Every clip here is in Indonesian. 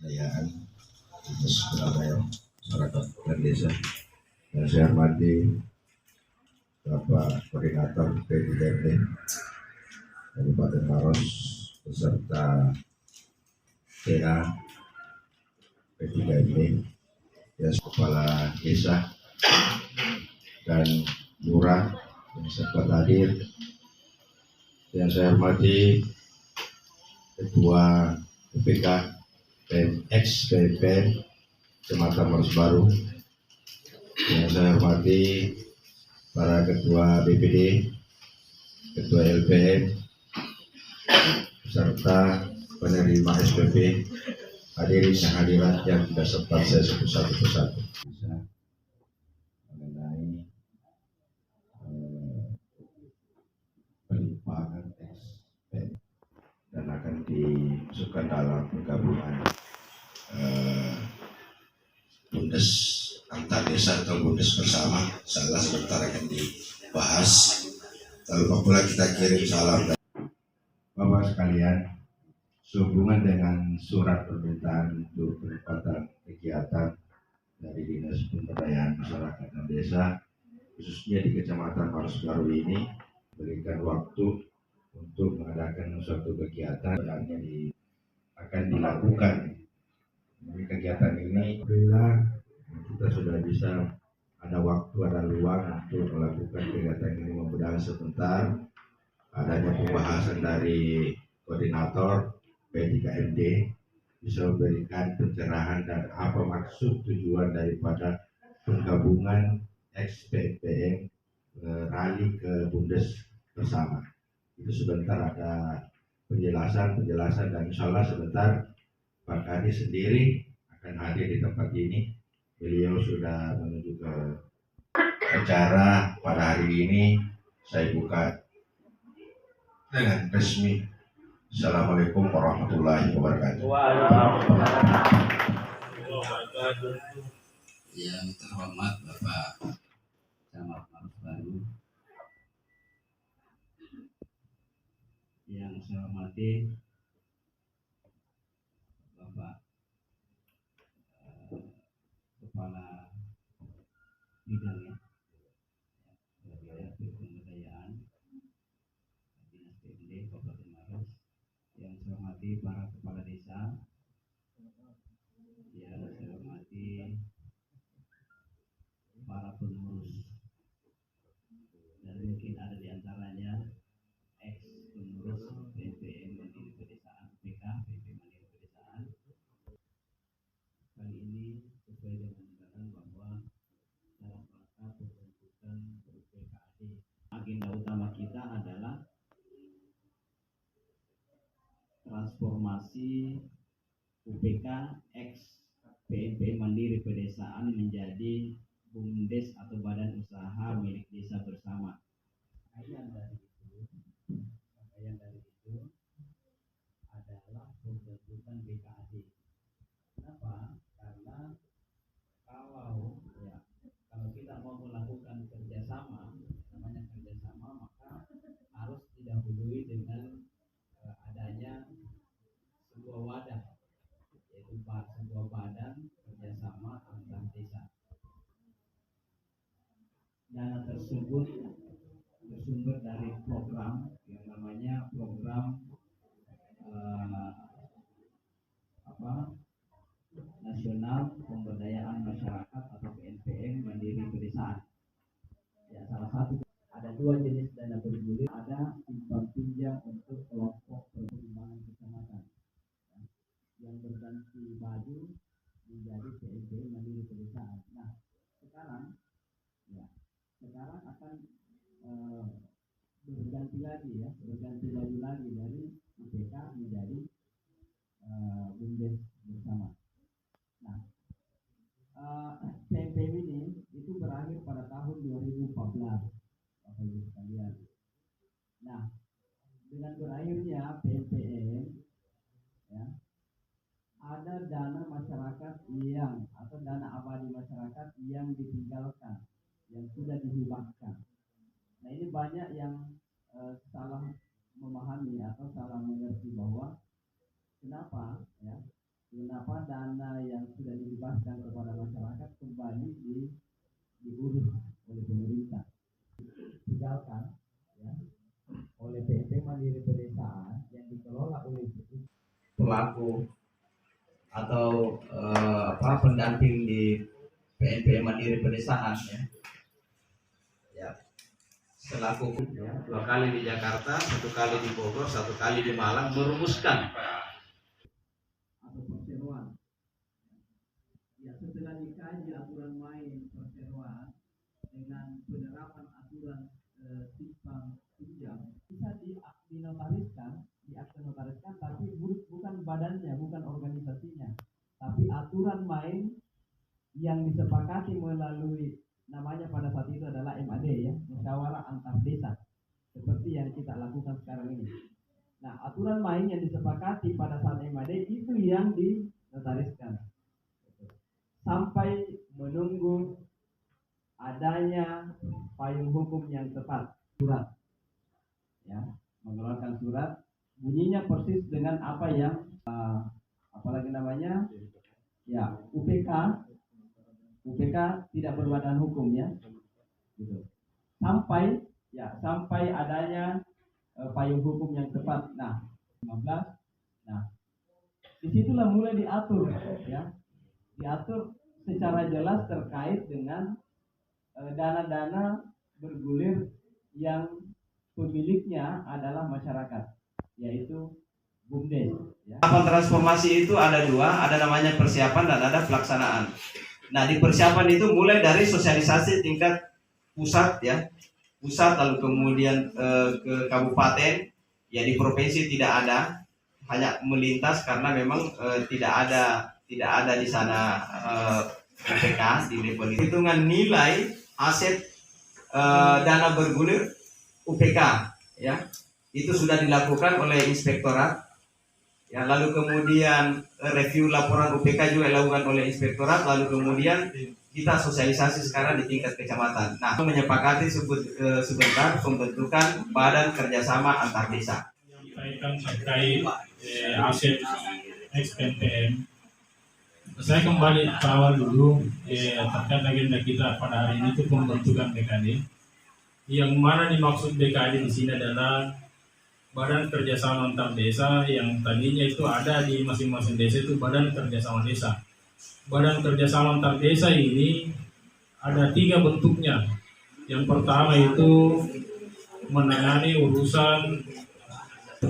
pemberdayaan atas Surabaya masyarakat dan desa. Yang saya hormati Bapak Koordinator P3D Kabupaten Maros beserta TA P3D, ya, Kepala Desa dan Lurah yang sempat hadir. Yang saya hormati Ketua UPK ex PPN Kecamatan Maros Baru. Yang saya hormati para Ketua BPD, Ketua LPM, serta penerima SPP, hadirin yang hadirat yang tidak sempat saya sebut satu persatu. Bisa mengenai penyimpangan SPP dan akan dimasukkan dalam penggabungan Bundes antar desa atau Bundes bersama. Salah sebentar akan dibahas. Lalu pula kita kirim salam. Bapak sekalian, sehubungan dengan surat permintaan untuk penempatan kegiatan dari Dinas Pemberdayaan Masyarakat dan Desa, khususnya di Kecamatan Maros Baru ini, berikan waktu untuk mengadakan suatu kegiatan yang akan dilakukan. Dari kegiatan ini, alhamdulillah kita sudah bisa ada waktu, ada ruang untuk melakukan kegiatan ini. Mudah-mudahan sebentar adanya pembahasan dari koordinator P3MD bisa memberikan pencerahan dan apa maksud tujuan daripada penggabungan ex-PPM rally ke Bundes bersama. Itu sebentar ada penjelasan dan insya Allah sebentar Pak Kadi sendiri akan hadir di tempat ini. Beliau sudah menuju ke acara pada hari ini. Saya buka dengan resmi. Assalamualaikum warahmatullahi wabarakatuh. Yang terhormat Bapak Camat Maros Baru, yang saya hormati Bapak Kepala Bidang Pemberdayaan Dinas PPD Kabupaten Maros, yang saya hormati para kepala desa, yang saya hormati para pengurus, dan mungkin ada di antaranya ex pengurus BPM Mandiri Pedesaan, PK BPM Mandiri Pedesaan. Kali ini sesuai dengan undangan bahwa dalam rangka pembentukan UPKAD, agenda utama kita adalah transformasi UPK ex PMP Mandiri Pedesaan menjadi BUMDes atau Badan Usaha Milik Desa Bersama. Rangkaian dari itu adalah pembentukan BKAD. Kenapa? Karena kalau kita mau melakukan kerjasama, namanya kerjasama, maka harus didahului dengan adanya sebuah wadah, yaitu sebuah badan kerjasama antar desa. Dana tersebut bersumber dari program yang namanya program Nasional Pemberdayaan Masyarakat atau PNPM Mandiri Pedesaan. Ya, salah satu ada dua jenis dana bergulir, ada simpan pinjam untuk kelompok perumahan kecamatan yang berganti baju menjadi PNPM Mandiri Pedesaan. Nah, sekarang akan berganti lagi dari UPK menjadi BUMDes bersama. Nah, PMPM ini itu berakhir pada tahun 2014, Bapak Ibu sekalian. Nah, dengan berakhirnya PMPM, ya, ada dana masyarakat atau dana abadi masyarakat yang ditinggalkan, yang sudah dihibahkan. Nah, ini banyak yang salah memahami atau salah mengerti bahwa kenapa selaku atau pendamping di PNPM Mandiri Pedesaan ya. Ya, selaku ya, 2 kali di Jakarta, 1 kali di Bogor, 1 kali di Malang merumuskan atau perseroan. Ya, setelah dikaji aturan main perseroan dengan penerapan aturan simpang pinjam bisa dinotariskan, diakte notariskan, tapi bukan badannya, bukan organisasinya, tapi aturan main yang disepakati melalui namanya pada saat itu adalah MAD ya, musyawarah antar desa, seperti yang kita lakukan sekarang ini. Nah, aturan main yang disepakati pada saat MAD itu yang dinotariskan sampai menunggu adanya payung hukum yang tepat, surat ya, mengeluarkan surat, bunyinya persis dengan apa yang apalagi namanya ya, UPK tidak berbadan hukum ya, gitu. Sampai adanya payung hukum yang tepat. Nah, 15. Nah, disitulah mulai diatur ya, diatur secara jelas terkait dengan dana-dana bergulir yang pemiliknya adalah masyarakat, yaitu BUMDes. Ya. Tahapan transformasi itu ada 2, ada namanya persiapan dan ada pelaksanaan. Nah, di persiapan itu mulai dari sosialisasi tingkat pusat ya, pusat, lalu kemudian ke kabupaten, ya di provinsi tidak ada, hanya melintas karena memang tidak ada di sana UPK di level itu. Hitungan nilai aset dana bergulir UPK ya, itu sudah dilakukan oleh inspektorat ya, lalu kemudian review laporan UPK juga dilakukan oleh inspektorat, lalu kemudian kita sosialisasi sekarang di tingkat kecamatan. Nah, menyepakati sebentar pembentukan badan kerjasama antar desa. Terkait aset XPNPM, saya kembali ke awal dulu terkait agenda kita pada hari ini itu pembentukan BKD. Yang mana dimaksud BKD di sini adalah Badan Kerjasama Antar Desa, yang tadinya itu ada di masing-masing desa itu Badan Kerjasama Desa. Badan Kerjasama Antar Desa ini ada 3 bentuknya. Yang pertama itu menangani urusan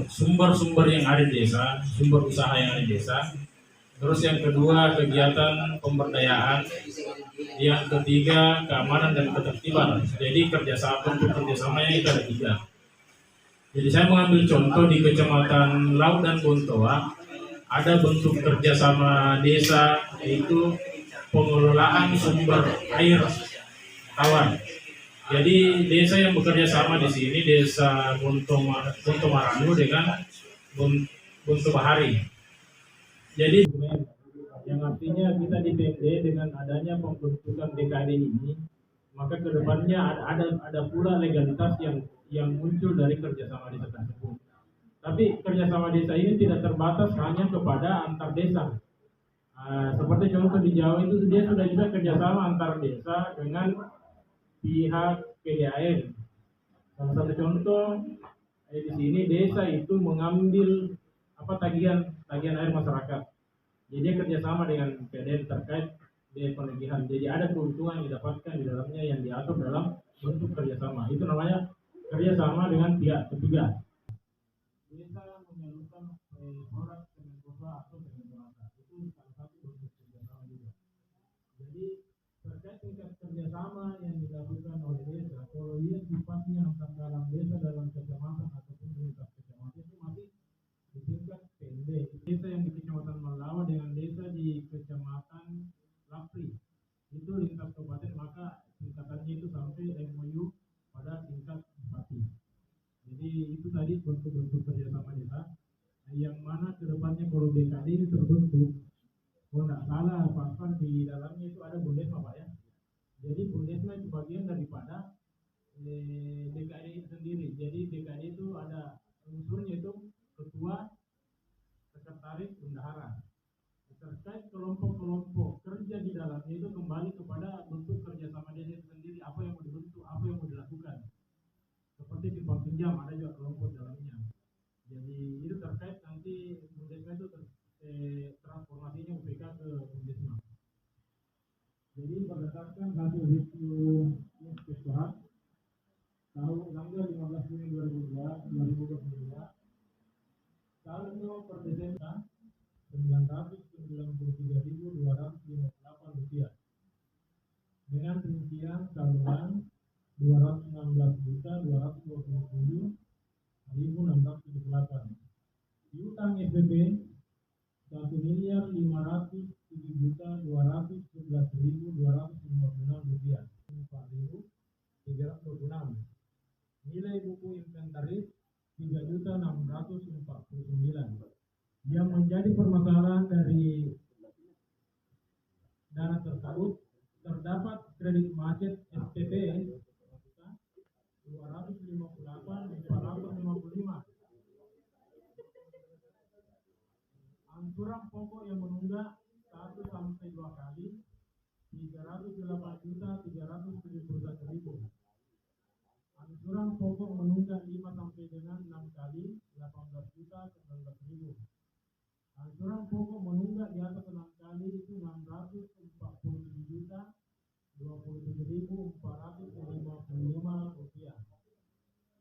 sumber-sumber yang ada di desa, sumber usaha yang ada di desa. Terus yang kedua kegiatan pemberdayaan, yang ketiga keamanan dan ketertiban. Jadi bentuk kerjasamanya itu ada 3. Jadi saya mengambil contoh di Kecamatan Laut dan Bontoa, ada bentuk kerjasama desa yaitu pengelolaan sumber air tawar. Jadi desa yang bekerja sama di sini desa Bontomaranu dengan Bonto Bahari. Jadi yang artinya kita di PMD dengan adanya pembentukan BKD ini, maka kedepannya ada pula legalitas yang muncul dari kerjasama desa tersebut. Tapi kerjasama desa ini tidak terbatas hanya kepada antar desa. Seperti contoh di Jawa itu dia sudah bisa kerjasama antar desa dengan pihak PDAM. Salah satu contoh di sini desa itu mengambil tagihan air masyarakat. Jadi kerjasama dengan PDAM terkait biaya penagihan. Jadi ada keuntungan yang didapatkan di dalamnya yang diatur dalam bentuk kerjasama. Itu namanya kerjasama dengan pihak ketiga. Desa menyalurkan produk dengan kota atau dengan rata. Itu salah satu bentuk kerjasama juga. Jadi terkait tingkat kerjasama yang dilakukan oleh desa, kalau lihat sifatnya dalam desa, dalam kecamatan ataupun lintas kecamatan itu masih di tingkat pendek. Desa yang di Kecamatan Melawa dengan desa di Kecamatan Lapri itu lintas kabupaten, maka tingkatannya itu sampai MOU pada tingkat bupati. Jadi itu tadi bentuk-bentuk kerjasama desa, yang mana kedepannya kalau BKD ini terbentuk, kalau tidak salah Pak di dalamnya itu ada Bundesma Pak ya. Jadi Bundesma itu bagian daripada DKD itu sendiri. Jadi DKD itu ada unsurnya itu ketua, sekretaris, bendahara. Terkait kelompok-kelompok kerja di dalamnya itu kembali kepada bentuk kerjasama desa itu sendiri, apa yang mau dibentuk, apa yang mau dilakukan. Seperti simpang pinjam ada juga kelompok dalamnya. Jadi itu terkait nanti Bundesma itu transformasinya UPK ke Bumdesma. Jadi berdasarkan hasil review inspektorat tahun tanggal 15 Juni 2022, saldo per Desember Rp993.258 dengan rincian saluran Rp216.227.678. Piutang SPP Rp1.517.211.256 4.326. Nilai buku inventaris Rp3.649. Yang menjadi permasalahan dari dana tersebut terdapat kredit macet SPP 258.455, angsuran pokok yang menunggak 1 sampai 2 kali 308.371.000, angsuran pokok menunggak 5 sampai dengan 6 kali 18.019.000, angsuran pokok menunggak di atas 6 kali itu 647.027.455 rupiah.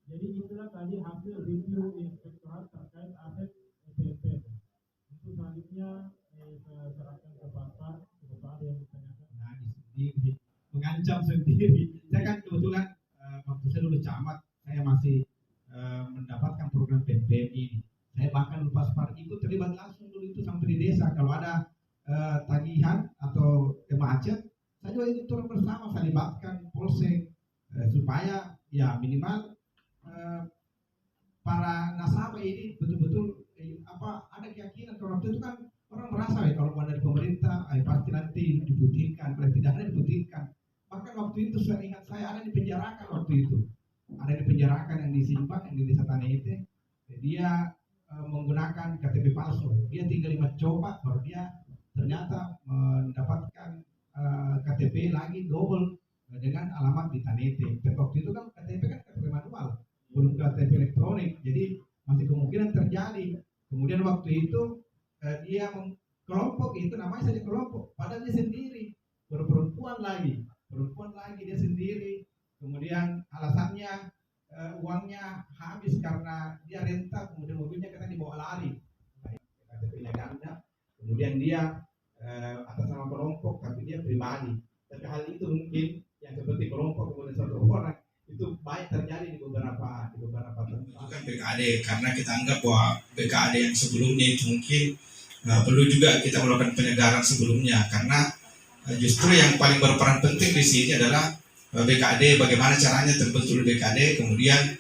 Jadi itulah tadi hasil review inspektorat terkait aset SPP. Untuk selanjutnya saya serahkan ke Pak yang ditanyakan. Sendiri, mengancam sendiri. Saya kan kebetulan waktu saya dulu camat, saya masih mendapatkan program PPM ini. Saya bahkan lupa Spar itu terlibat langsung dulu itu sampai di desa. Kalau ada tagihan atau macet, saya juga itu turun bersama, saya libatkan polsek supaya ya minimal para nasabah ini betul-betul ada keyakinan. Kalau waktu itu kan orang merasa ya kalau dari pemerintah pasti nanti diputihkan, kalau tidak ada diputihkan. Bahkan waktu itu saya ingat saya ada dipenjarakan waktu itu, ada dipenjarakan yang di Simpang, yang di Desa Tanete. Dia menggunakan KTP palsu, dia tinggal 5 coba baru dia ternyata mendapatkan KTP lagi double dengan alamat di Tanete. Waktu itu kan KTP kan KTP manual, belum KTP elektronik, jadi masih kemungkinan terjadi. Kemudian waktu itu dia kelompok itu namanya saja kelompok, padahal dia sendiri, perempuan lagi dia sendiri. Kemudian alasannya uangnya habis karena dia renta, kemudian mobilnya katanya dibawa lari, KTP-nya ganda. Kemudian dia atas nama kelompok tapi dia pribadi. Tapi hal itu mungkin yang seperti kelompok kemudian satu orang itu baik terjadi di beberapa tempat. Itu kan BKAD, karena kita anggap bahwa BKAD yang sebelumnya itu mungkin perlu juga kita melakukan penyegaran sebelumnya, karena justru yang paling berperan penting di sini adalah BKAD, bagaimana caranya terbentuk BKAD, kemudian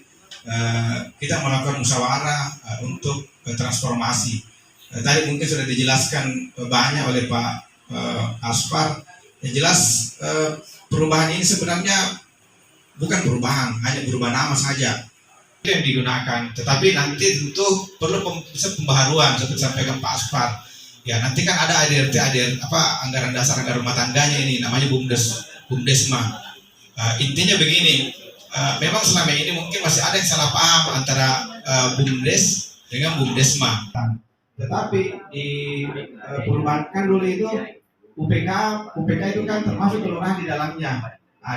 kita melakukan musyawarah untuk transformasi. Tadi mungkin sudah dijelaskan banyak oleh Pak Aspar. Yang jelas perubahan ini sebenarnya bukan perubahan, hanya berubah nama saja yang digunakan. Tetapi nanti tentu perlu pembaharuan seperti sampaikan Pak Aspar. Ya nanti kan ada ADRT, anggaran dasar anggaran rumah tangganya ini namanya Bumdesma. Intinya begini, memang selama ini mungkin masih ada yang salah paham antara Bumdes dengan Bumdesma. Tetapi di perubahan kan dulu itu UPK itu kan termasuk kelurahan di dalamnya.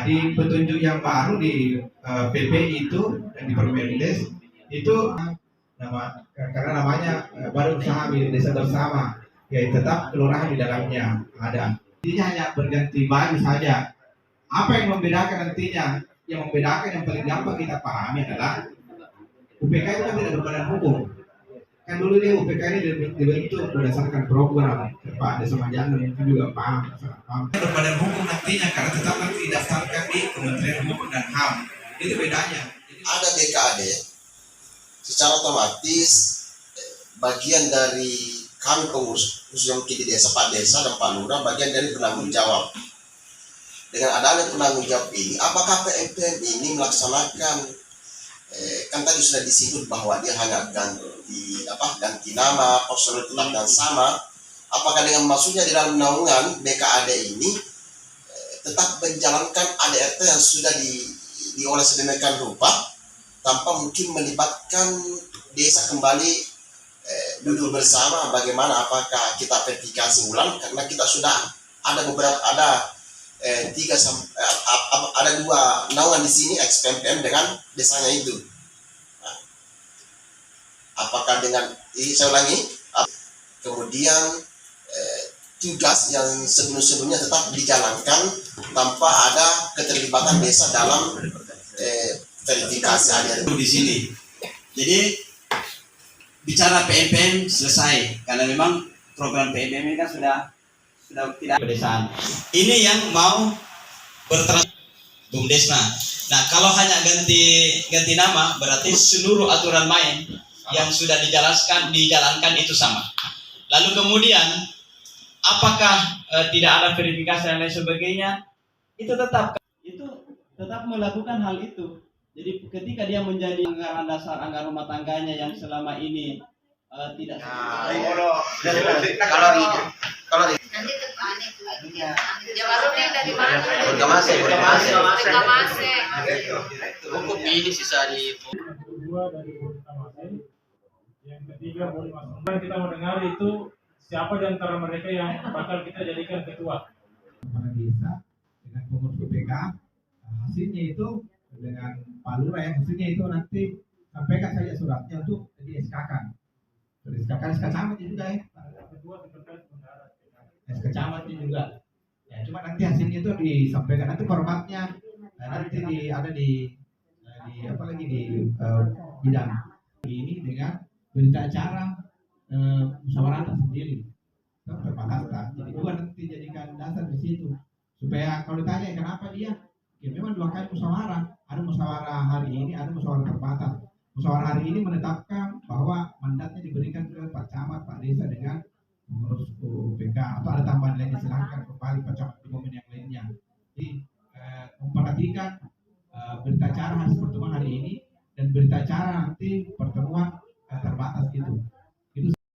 Di petunjuk yang baru di PP itu dan di Permendes itu karena namanya baru usaha milik desa bersama, ya tetap kelurahan di dalamnya ada. Intinya hanya berganti baju saja. Apa yang membedakan nantinya? Yang membedakan yang paling gampang kita pahami adalah UPK itu kan tidak berbadan hukum. Kan dulu dia UPK ini dibentuk berdasarkan program. Pak Desa Majangan mungkin juga paham. Berbadan hukum nantinya karena tetap nanti didaftarkan di Kementerian Hukum dan HAM. Itu bedanya. Ada BKAD, secara otomatis bagian dari kami pengurus, khususnya mungkin di desa Pak Desa dan Pak Lurah, bagian dari penanggung jawab. Dengan adanya penanggung jawab ini, apakah PMPM ini melaksanakan kan tadi sudah disebut bahwa dia hanya ganti nama, personel tetap dan sama. Apakah dengan maksudnya di dalam naungan BKAD ini tetap menjalankan ADRT yang sudah diolah sedemikian rupa tanpa mungkin melibatkan desa kembali duduk bersama bagaimana apakah kita verifikasi ulang, karena kita sudah ada beberapa ada dua naungan di sini ex-PMPM dengan desanya itu. Nah, apakah dengan saya ulangi, kemudian tugas yang sebelumnya tetap dijalankan tanpa ada keterlibatan desa dalam verifikasi ada di sini. Jadi bicara PMPM selesai, karena memang program PMPM ini kan sudah tidak pedesaan. Ini yang mau bertrans BUMDesma. Nah, kalau hanya ganti nama, berarti seluruh aturan main yang sudah dijalankan itu sama. Lalu kemudian apakah tidak ada verifikasi dan lain sebagainya? Itu tetap melakukan hal itu. Jadi ketika dia menjadi anggaran dasar, anggaran rumah tangganya yang selama ini tidak kalau Nanti terpanik. Jawabnya dari mana? Reklamasi. Hukum ini sisa di. Kedua dari Reklamasi, yang ketiga boleh masuk. Kita mendengar itu siapa di antara mereka yang bakal kita jadikan ketua. Kepala desa dengan pengurus BPK, hasilnya itu dengan Pak Lurah ya, hasilnya itu nanti sampaikan saja suratnya untuk di SK-kan. SK camat juga ya. Kedua sekretaris bendahara. SK camat juga. Ya, cuma nanti hasilnya itu disampaikan nanti formatnya nanti ada di bidang ini dengan berita acara musyawarah sendiri terbataskan. Jadi dua nanti jadikan dasar di situ supaya kalau ditanya kenapa dia, ya memang dua kali musyawarah. Ada musyawarah hari ini, ada musyawarah terbatas. Musyawarah hari ini menetapkan bahwa mandatnya diberikan ke Pak Camat, Pak Desa dengan pengurus UPK, atau ada tambahan lainnya silahkan kembali Pak Camat di momen yang lainnya. Jadi memperhatikan berita acara hasil pertemuan hari ini dan berita acara nanti pertemuan